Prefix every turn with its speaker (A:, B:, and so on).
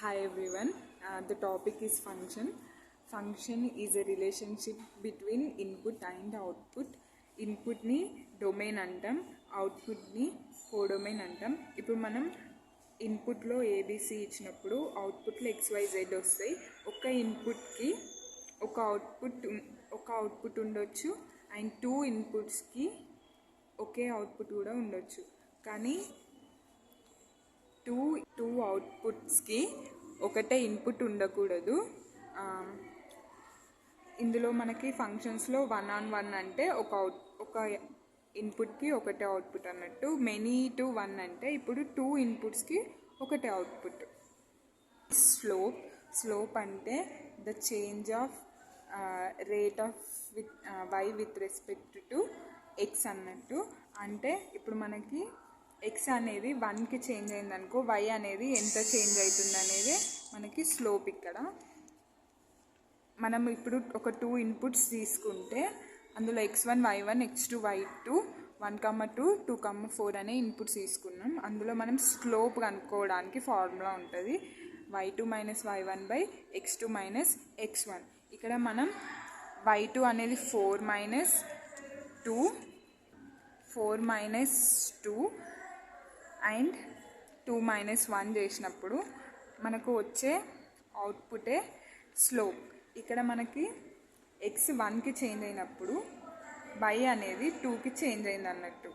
A: Hi everyone. The topic is function. Function is a relationship between input and output. Input ni domain antam, output ni codomain antam. ఇప్పుడు మనం ఇన్పుట్లో ABC ఇచ్చినప్పుడు అవుట్పుట్లో XYZ వస్తాయి. ఒక ఇన్పుట్కి ఒక అవుట్పుట్ ఉండొచ్చు అండ్ టూ ఇన్పుట్స్కి ఒకే అవుట్పుట్ కూడా ఉండొచ్చు. కానీ టూ అవుట్పుట్స్కి ఒకటే ఇన్పుట్ ఉండకూడదు. ఇందులో మనకి ఫంక్షన్స్లో 1-on-1 అంటే ఒక ఇన్పుట్కి ఒకటే అవుట్పుట్ అన్నట్టు. మెనీ టు 1 అంటే ఇప్పుడు 2 ఇన్పుట్స్కి ఒకటే అవుట్పుట్. స్లోప్ అంటే the change of rate of y with respect to x అన్నట్టు. అంటే ఇప్పుడు మనకి x అనేది 1కి చేంజ్ అయిందనుకో y అనేది ఎంత చేంజ్ అవుతుంది అనేది మనకి స్లోప్. ఇక్కడ మనం ఇప్పుడు ఒక 2 ఇన్పుట్స్ తీసుకుంటే అందులో x1 y1 x2 y2 1,2 2,4 అనే ఇన్పుట్స్ తీసుకున్నాం. అందులో మనం స్లోప్ కనుక్కోవడానికి ఫార్ములా ఉంటుంది y2 minus y1 by x2 minus x1. ఇక్కడ మనం y2 అనేది 4 మైనస్ 2 అండ్ 2 మైనస్ 1 చేసినప్పుడు మనకు వచ్చే అవుట్పుటే స్లోప్. ఇక్కడ మనకి x 1కి చేంజ్ అయినప్పుడు y అనేది 2కి చేంజ్ అయింది అన్నట్టు.